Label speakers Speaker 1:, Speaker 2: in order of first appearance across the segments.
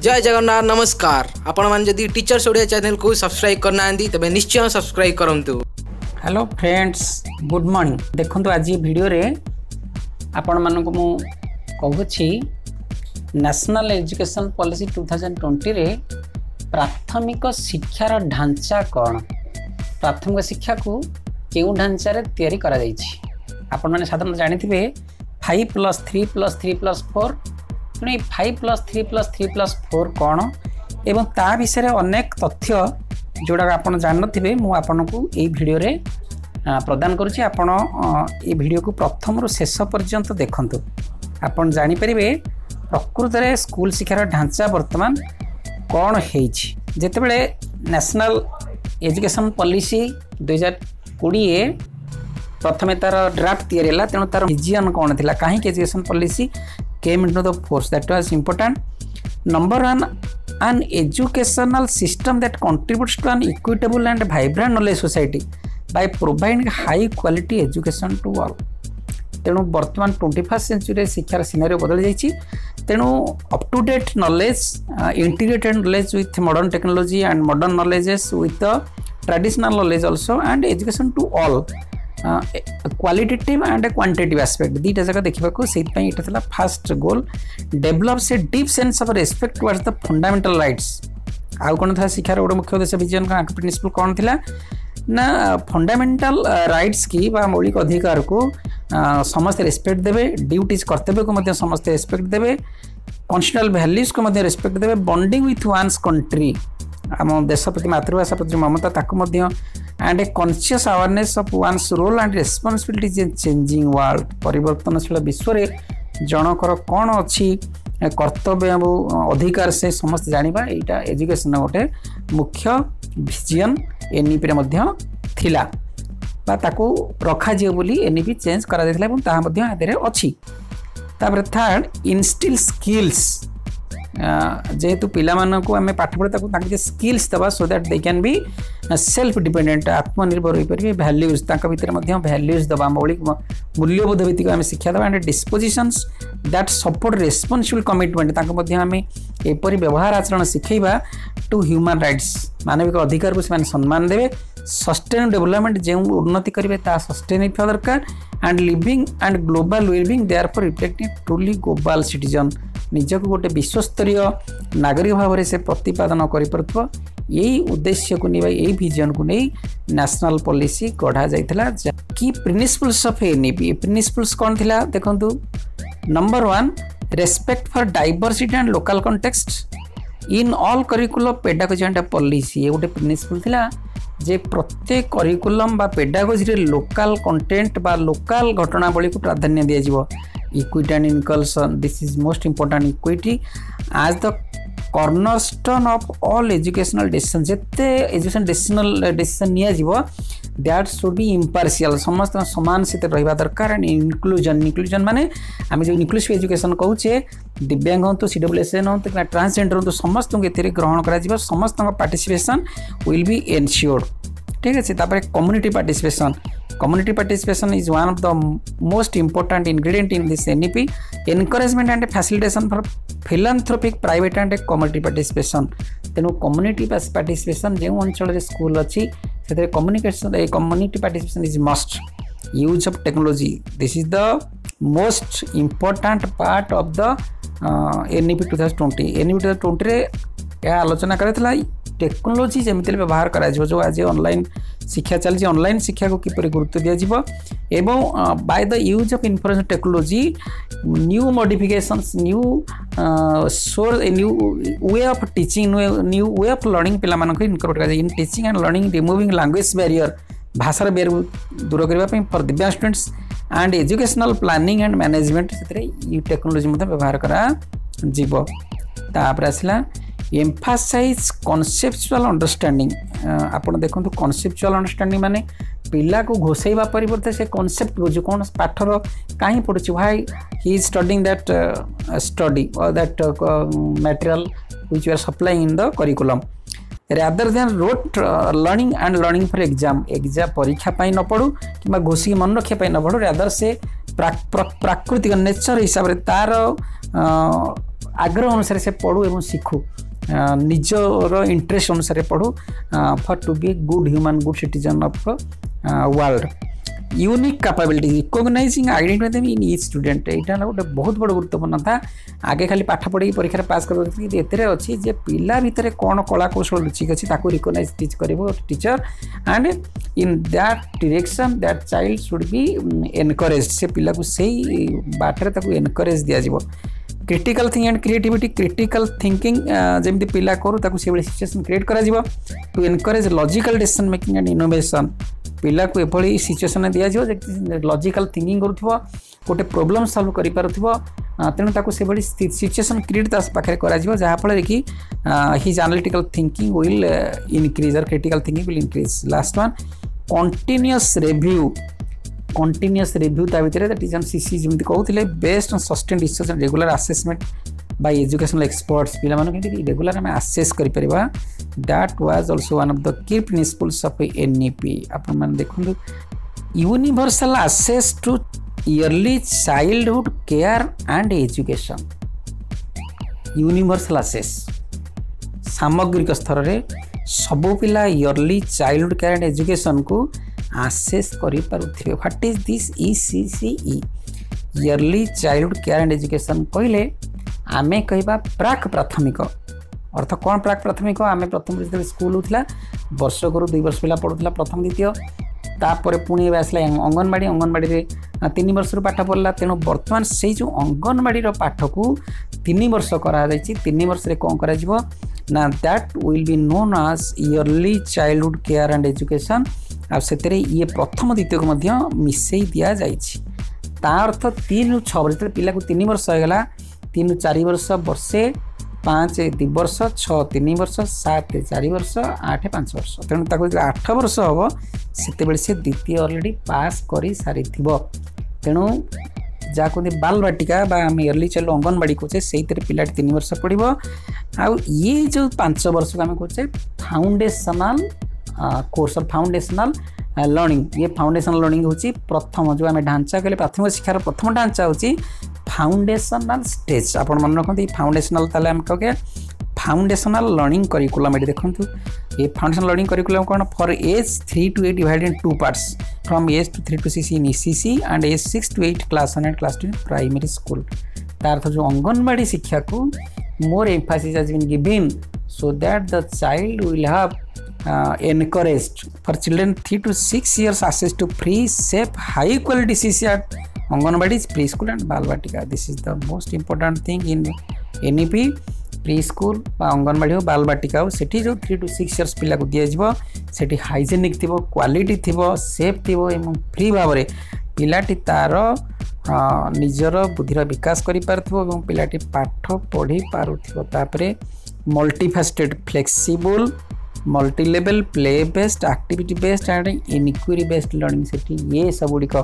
Speaker 1: जय जगन्नाथ नमस्कार। आपण मान जदि टीचर्स ओडिया चैनल को सब्सक्राइब करना तबे निश्चय सब्सक्राइब करंतु।
Speaker 2: Hello friends, good morning. देखंतु आज वीडियो रे आपण मानको मु कहूछि नेशनल एजुकेशन पॉलिसी 2020 रे प्राथमिक शिक्षार ढांचा कौन, प्राथमिक शिक्षा को केउ ढांचा रे तैयारी करा जाइछि। आपण माने साधारण जानिथिबे 5+3+3+4 तेणु 5+3+3+4 कौन एवं ता विषय रे अनेक तथ्य जोड़ा आपण जानते मु आपन को ये वीडियो रे प्रदान करुच्ची। आपण ये वीडियो को प्रथम रु शेष पर्यंत देखंतु। आपण जानि परिबे प्रकृत रे स्कूल शिक्षार ढांचा वर्तमान कौन होइछि। जेतेबेले नेशनल एजुकेशन पॉलिसी 2020 प्रथमे तार ड्राफ्ट तैयारी होला, तेणु तार विजन कौन थिला, काहे education policy came into the force, that was important. Number one, an educational system that contributes to an equitable and vibrant knowledge society by providing high quality education to all. तेणु वर्तमान 21st century शिक्षार scenario बदल जाइछि। तेणु up to date knowledge, integrated knowledge with modern technology and modern knowledges with the traditional knowledge also and education to all, qualitative and quantitative aspect दीटा जगह देखा fast goal develops a deep sense of respect towards the fundamental rights. आउ कौन था शिक्षार गोटे मुख्य उद्देश्य विजन का प्रिंसिपल कौन थिला ना फंडामेंटल राइट्स की बा मौलिक अधिकार को समस्त रेस्पेक्ट देवे, ड्यूटीज कर्तव्य को मध्य समस्त रेस्पेक्ट देवे, कॉन्स्टिट्यूशनल वैल्यूज को मध्य रेस्पेक्ट देवे, बॉन्डिंग विथ वन्स कंट्री आम देश प्रति मातृभाषा प्रति ममता ताकू मध्य and a conscious awareness of one's role and responsibilities in changing world. परिवर्तनशील विश्व रे जनकर कौन अच्छी कर्तव्य अधिकार से समस्त जानिबा एटा एजुकेशन गोटे मुख्य विजन एनईपी रे मध्य थिला बा ताकू रखा जियो बोली एनईपी चेंज करा देथिला एवं ताहा मध्य आदेरे अछि। तापर थर्ड, इनस्टिल स्किल्स, जेहेतु पिला को आम पाठ पढ़े स्किल्स दबा so that they can be self dependent, आत्मनिर्भर हो पारे। वैल्यूज भितर वैल्यूज दबा, मौलिक मूल्यबोध भित्तिक आम शिक्षा दबा and dispositions that support responsible commitment आम एपरी व्यवहार आचरण शिखेबा टू ह्यूमन राइट्स, मानविक अधिकार को से सम्मान देवे। सस्टेन डेवलपमेंट जो उन्नति करेंगे ता सस्टेन दरकार and living and global wellbeing therefore reflecting truly global citizen, निजक गोटे विश्वस्तरीय नागरिक भाव से प्रतिपादन कर यही उद्देश्य को नहीं, यही विजन को नहीं नेशनल पॉलिसी गढ़ा जाइथिला। कि प्रिंसिपल्स ऑफ एनईपी, प्रिंसिपल्स कौन थिला देखंतु। Number one, respect for diversity and local context in all curriculum pedagogy and policy. ये गोटे प्रिंसिपल थिला जे प्रत्येक करिकुलम बा पेडागोजी रे लोकल कंटेंट बा लोकल घटनावली को प्राधान्य दिया जिवो। Equity and inclusion, this is most important, equity as the cornerstone of all educational decision. जेते एजुकेशन डिसीजन निया जिवो दैट शुड बी इम्पार्शियल, समस्त समान स्थित रहिबा दरकार। एंड इंक्लूजन, इंक्लूजन माने आम जो इनक्लूसिव एजुकेशन कहूचे दिव्यांग हो तो CWSN हो तो ट्रांसजेंडर हो तो समस्त ग्रहण करा, समस्त पार्टिसिपेशन विल बी एनश्योर्ड। ठीक है। तापर community participation, community participation is one of the most important ingredient in this NEP. Encouragement and facilitation for philanthropic private and community participation। तेणु community participation जो अंचल स्कूल अच्छी से community participation is must। Use of technology, this is the most important part of the NEP 2020। NEP 2020 रे यह आलोचना कराइला technology जमीती व्यवहार करा जो आज ऑनलाइन शिक्षा चलती, ऑनलाइन शिक्षा को किपर गुरुत्व दिया एवं by the use of information technology new modifications, new source, new way of teaching, new way of learning पिला मानक इनकॉर्पोरेट करा in teaching and learning, removing language barrier, भाषार बैरियर दूर करने for divyang students and educational planning and management से technology व्यवहार करा जीव। तापर आसला एम्फासाइज कॉन्सेप्चुअल अंडरस्टैंडिंग। आप देखो कॉन्सेप्चुअल अंडरस्टैंडिंग माने पिला को घोषैवा परिवर्ते से कॉन्सेप्ट बुझु कौन पाठर कहीं पढ़ुची, why he is studying that study और that material which you are supplying in the curriculum rather than rote learning and learning for exam परीक्षा पाई न पढ़ू कि घोषी मन रखा पाई न पढ़ू, rather से प्राकृतिक नेचर हिसाब से तार आग्रह अनुसार से पढ़ू एवं शिखु निजर इंटरेस्ट अनुसार पढ़ू for to be a good human good citizen of world unique capability recognising identity in each student यहाँ गोटे बहुत बड़ गुरुत्वपूर्ण था आगे खाली पाठ पढ़ी परीक्षा पास कर अच्छी जे पिला भितर कौन कला कौशल लुचिक अच्छी रिकॉग्नाइज टीच कर teacher and in that direction that child should be encourage से पिला को सही बाटर एनकरेज दिज्व critical thinking and creativity critical thinking जमी पिला करू से सिचुएशन क्रिएट कर to encourage logical decision making and innovation पिला को एभली सिचुएसन दिज्व लॉजिकल थिंकिंग करुव गोटे प्रोब्लेम सॉल्व कर तेणु से भली सिचुएसन क्रिएट पाखे कराफल कि his analytical thinking will increase और critical thinking will increase last one continuous review ता भितर दैट इज ऑन सीसी जमी कहते based on sustain research and regular assessment by educational experts पिला केमती रेगुलर आम आसेस कर that was also one of the key principles of NEP आपण माने देखंतु universal access to early childhood care and education universal access सामग्रिक स्तर रे सबु पिला early childhood care and education को एक्सेस करि पारुथिबे what is this ECCE early childhood care and education कहले आमे कहबा प्राक प्राथमिक अर्थ कौन प्राक प्राथमिक आम प्रथम जो स्कूल होता वर्ष करू 2 वर्ष पिला पढ़ुला प्रथम द्वितीय तापर पुणी आसला अंगनवाड़ी अंगनवाड़ी रे 3 वर्ष पाठ पढ़ला तेणु बर्तमान से जो अंगनवाड़ी पाठ को 3 वर्ष करा 3 वर्ष रे कौन करा ना that will be known as early childhood care and education आ से ये प्रथम द्वितीय को मिसई दिया जाइछि ता अर्थ 3 ରୁ 6 वर्ष पिला को 3 वर्ष होगला 3 ରୁ 4 वर्ष वर्षे 5 2 वर्ष 6 3 वर्ष 7 4 वर्ष 8 5 वर्ष तेणु 8 वर्ष हम से से द्वितीय अलरेडी पास कर सारी तेणु जहाँ कहते बाल बाटिका आम इयरली चाइल्ड अंगनवाड़ी कहे से पिला 3 वर्ष पढ़ आ ये जो 5 वर्ष को आम कहे फाउंडेशनल कोर्स और फाउंडेशनल लर्निंग ये फाउंडेशनल लर्निंग होची प्रथम जो आम ढांचा कहले प्राथमिक शिक्षार प्रथम ढांचा होची फाउंडेशनल स्टेज आपण मन रखते फाउंडेशनल ताले हम कहे फाउंडेशनल लर्निंग करिकुलम ये देखो ये फाउंडेशनल लर्निंग करिकुलम कौन for age 3 to 8 divided in 2 parts from age 3 to 6 in ECC and age 6 to 8 class 1 and class 2 in primary school तार अर्थ जो अंगनवाड़ी शिक्षा को more emphasis has been given so that the child will have encouraged for children 3 to 6 years access to free safe high quality CC at Anganwadis preschool and balbatika. This is the most important thing in NEP preschool বা अंगनवाड़ी हो बालबाटिका हो सेठी जो 3 to 6 years पिला को दिया जिवो सेठी hygienic थिबो quality थिबो सेफ थिबो एवं फ्री भाव रे पिलाटी तार निजर बुद्धिर विकास करि पारथिबो एवं पिलाटी पाठ पढ़ी पारुथिबो तापरे multifaceted flexible multi level play based activity based and inquiry based learning सेठी ये सब गुड़िक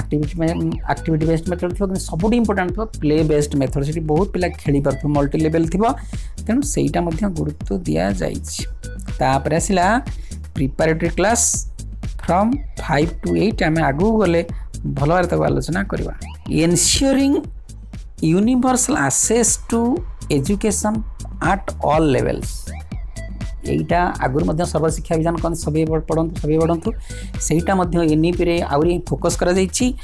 Speaker 2: एक्टिविटी बेस्ड मेथड थो सब इंपोर्टेंट थो प्ले बेस्ड मेथड से बहुत पिला खेली पार मल्टी लेवल थी तेणु सेटा गुरुत्व दि जापर आसला प्रिपेरेटरी क्लास फ्रॉम 5 to 8 आम आगू गले भल भाव आलोचना करवा ensuring universal access to education at all levels यहीटा आगुरी सर्वशिक्षा अभियान कौन सभी पढ़तु सहीटा एनईपी रे आउरी फोकस करा जाइछि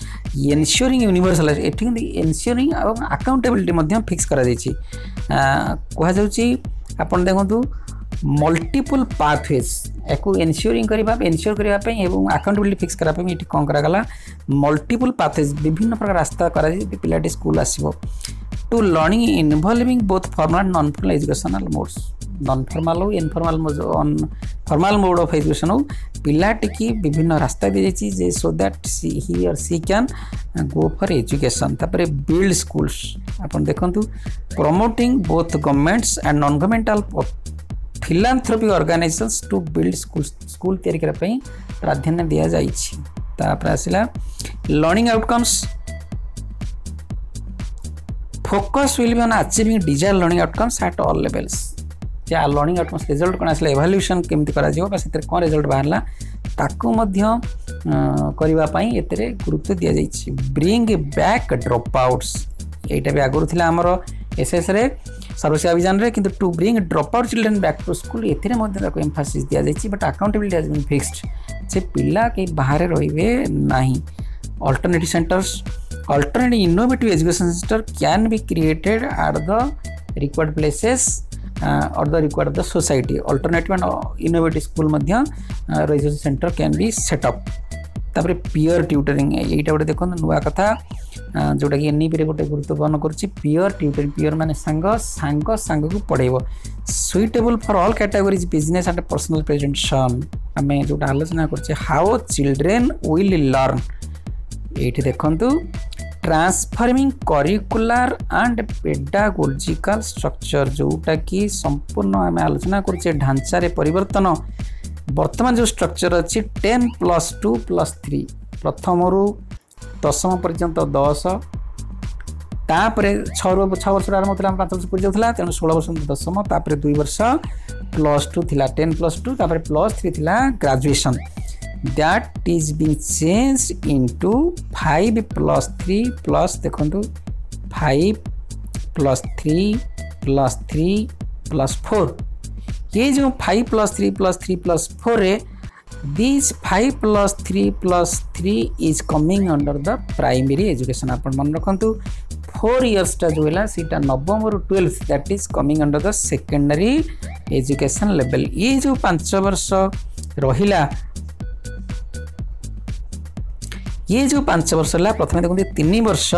Speaker 2: एनश्योरिंग यूनिवर्सल एनश्योरिंग और अकाउंटेबिलिटी फिक्स करा जाइछि कहा जाउछि आपण देखंतु मल्टीपल पाथवेज एको एनश्योरिंग करबा एनश्योर करबा पई एवं अकाउंटेबिलिटी फिक्स करा पई एठी कोन करा गला मल्टीपल पाथवेज विभिन्न प्रकार रास्ता करा जाइछि पिलाटी स्कूल आसीबो to learning involving both formal and non formal educational modes non formal हो informal formal mode of education हो पिलाटी की विभिन्न रास्ता दी जाइए जे सो that he or she can go for education तापर बिल्ड स्कूल्स अपन देखंतु promoting both governments and non governmental philanthropy organisations to build school तैयारी करने पई प्राधान्य दिया जाइए तापर आसला learning outcomes focus will be on achieving desired learning outcomes at all levels या लर्निंग आउटकम्स रिजल्ट कौन आसला इवैल्यूएशन केमती करा जिवो से कौन रिजल्ट बाहरला ताकू मध्य करबा पई एतरे गुरुत्व दिया जाइछि ब्रिंग बैक ड्रॉप आउट्स एटा भी आगुर थिला हमरो एसएस रे सर्वशिक्षा अभियान रे किंतु to bring drop out children back to school एथिरे मध्ये ताको एम्फासिस दिया जायछि but accountability has been fixed से पिला के बाहर रहिबे नाही alternative centres alternative innovative education centre can be created at the required places or the required of the society alternative and innovative school madhya resource center can be set up तापर peer tutoring एटा गोटे देखो नुआ कथा जोटा कि NEP रे गोटे गुरुत्वपूर्ण करछि peer tutoring peer माने सांग को पढेबो suitable for all categories business and personal presentation हमें जोटा आलोचना करछि how children will learn एठी देखंतु transforming curricular and pedagogical structure जोटा कि संपूर्ण आम आलोचना करुचे ढांचा रे परिवर्तन वर्तमान जो स्ट्रक्चर अच्छी 10+2+3 प्रथम रु दशम पर्यंत 10 तापर 6 वर्ष आरंभ होता 5 वर्ष पूरी जाऊला तेणु 16 वर्ष दशम तापर 2 वर्ष +2 थिला 10+2 तापर +3 थिला graduation that is being changed into 5+3+ देखो 5+3+3+4 ये जो 5+3+3+4 है this 5+3+3 is coming under the primary education अपन मन रखंतु 4 years टा जो है सीटा नवम और 12th that is coming under the secondary education level ये जो 5 वर्ष रहिला ये जो 5 वर्ष है प्रथम देखते 3 वर्ष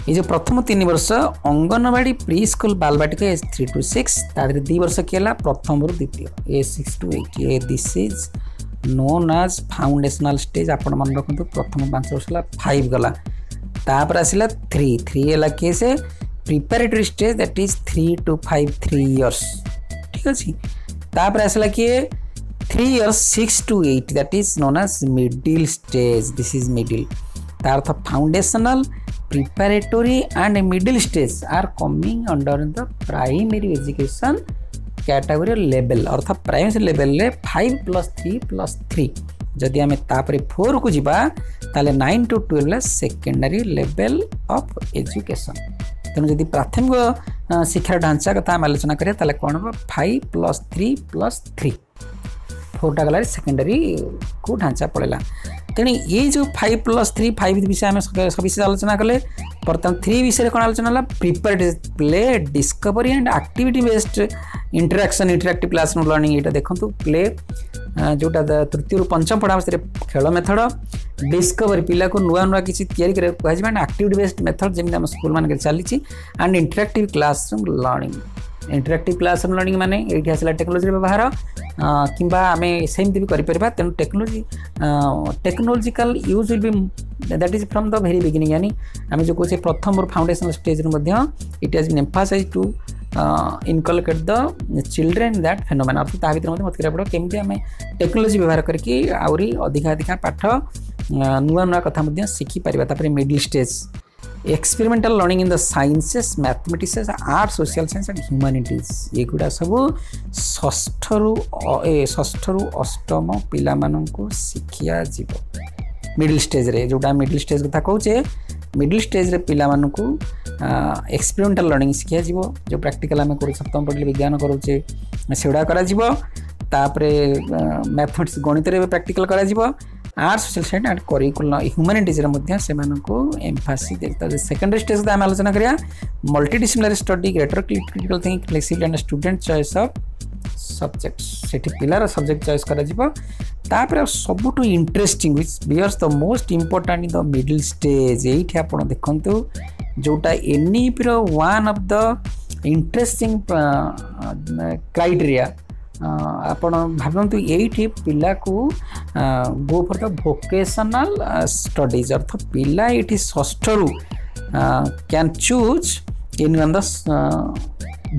Speaker 2: ये जो प्रथम 3 वर्ष anganwadi pre school Balvatika age 3 to 6 तारे 2 वर्ष किया प्रथम रु द्वितीय एज 6 to 8 ये this is known as foundational stage आपण मन रखंतु प्रथम 5 वर्ष ला 5 गला तापर आसिला 3 एला केसे preparatory stage that is 3 to 5 3 years ठीक अछि तापर आसला कि 3 years 6 to 8 that is known as middle stage this is middle तार अर्थ foundational preparatory and middle stage are coming under the primary education category level अर्थ प्राइमरी लेवल रे 5+3+3 जदि आम तापर 4 को जीवा ताले 9 to 12 secondary level of education तेणु जदि प्राथमिक शिक्षा ढांचा कथा आम आलोचना करें ताले कौन हम 5+3+3 4टा गला सेकेंडरी को ढांचा पड़ेगा तेणु ये जो 5+3 5 विषय आम सविशेष आलोचना कले बर्तमान 3 विषय कौन आलोचना prepare play discovery and activity based interaction interactive classroom learning ये देखो प्ले जोटा तृतीय पंचम पढ़ा खेल मेथड डिस्कवरी पिला को नुआ नुआ किसी तैयारी करे कहजिबा एक्टिविटी बेस्ड मेथड जेमि हम स्कूल मान के चली and interactive classroom learning interactive classroom learning माने एठी आसला टेक्नोलॉजी व्यवहार किंबा आमे सेमती भी करि परबा तेनु technology technological use will be that is from the very beginning यानी आमे जो कोसे प्रथम और फाउंडेशनल स्टेज रे मध्य it has been emphasised to inculcate the children that phenomena अर्थ ता भीतर मत करिया पड़ो केमती आमे टेक्नोलॉजी व्यवहार करके आउरी अधिका पाठ नुआ नुआ कथा मध्य शिखि परिबा तापर middle stage experimental learning in the sciences mathematics art social science and humanities ये गुडा सब षष्ठ रु अष्टम पिला माननकु शिखिया जीवो मिडिल स्टेज रे जोटा मिडिल स्टेज कथा कहूचे मिडिल स्टेज रे पिला माननकु एक्सपेरिमेंटल लर्निंग शिखिया जीवो जो प्रैक्टिकल आमे करू सप्तम पढ़ले विज्ञान करूचे सेडा करा जीवो तापरे मैथमेटिक्स गणित रे प्रैक्टिकल करा जीवो art social science and curriculum humanities रे मध्य सेमानकु एम्फासिस देता सेकेंडरी स्टेज दा आलोचना करिया multidisciplinary study greater critical thinking flexible and student choice of subjects सेठी पिलार सब्जेक्ट चॉइस करा जिवो तापर सबुटु interesting which bears the most important in the middle stage एठी आपण देखंतु जोटा एनईपी रो one of the interesting criteria आपण भावନ୍ତୁ एठी पिला को go for the vocational studies अर्थ पिला एठी षष्ठ रु can choose in one the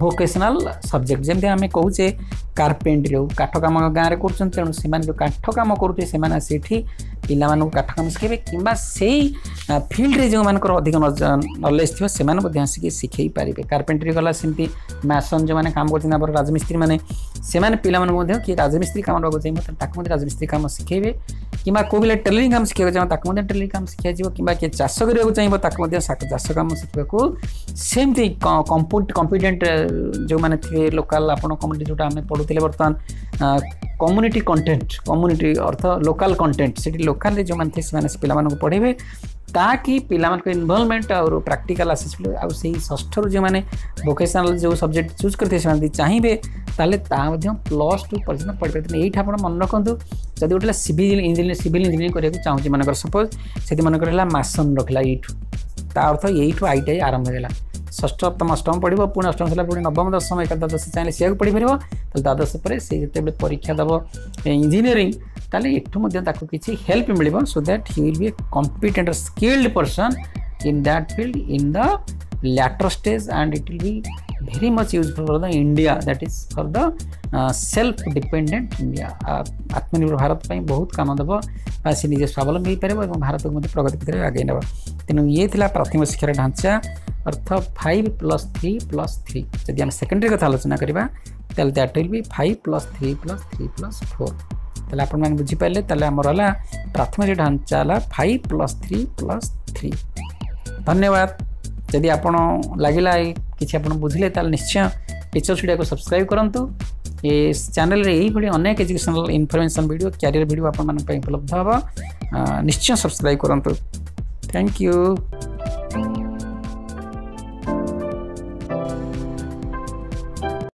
Speaker 2: vocational subject जेमते आमे कहूचे कारपेंटरी हो काठ काम गाँव में कर तेणु से जो काठ काम करुचे से पिला काठ काम शिखे कि से फिल्ड रे जो मानकर अधिक नॉलेज थी से आसिक शिखे पारे कारपेंटरी गला सेमती मैसन जो मैंने काम कर राजमिस्त्री मैंने से पिला किए राजमिस्त्री काम चाहिए राजमिस्त्री काम शिखेबे कि को भी टेलरिंग काम शिखा चाहिए टेलरिंग काम शिखा कि किए चाष करने चाहिए चाष कम शिखा सेमती कॉम्पिटेंट जो मैंने थे लोकल आप कम्युनिटी जोटा आम पढ़ुले बर्तमान कम्युनिटी कंटेंट कम्युनिटी अर्थ लोकल कंटेंट से लोकल जो मैंने थे पे पढ़े ताकि पिला इनवॉल्वमेंट और प्रैक्टिकल आसीपी आउ षष्ठ जो मैंने वोकेशनल जो सब्जेक्ट चूज करते चाहिए +2 पर्यटन पढ़ पाते ये आप मन रखु जब गोटे सिविल इंजीनियरिंग करने चाहिए मनकर सपोज से मनकर मासन रखला ता अर्थ यू ITI आरंभ होगा षष्ठ सप्तम अष्टम पढ़ो पुणी अष्टम सर पुणी नवम दशम एकादश चाहिए सी पढ़ी पार द्वादश पर से जो परीक्षा दब इंजीनियरिंग ताले एठू किसी help mill so that he will be a competent skilled person in that field in the latter stage and it will be very much useful for the India, that is for the self dependent India. आत्मनिर्भर भारत पर बहुत काम देव से निजे स्वावलम्बी हो पार और भारत को प्रगति पथ आगे नब तेणु ये थिला प्राथमिक शिक्षार ढांचा अर्थ 5+3+3 जदि आम सेकेंडरी कथा आलोचना करवा ताले दैट विल बी 5+3+3+4 ताले आपण माने बुझी पाइले ताले हमर हला प्राथमिक ढांचा हला 5+3+3 धन्यवाद। जदि आपण लगिला किसी आप बुझे ताल निश्चय टीचर्स वीडियो को सब्सक्राइब करूँ। ये चैनल रे यही भाई अनेक educational information video career video आप उपलब्ध होगा निश्चय सब्सक्राइब करूँ। Thank you.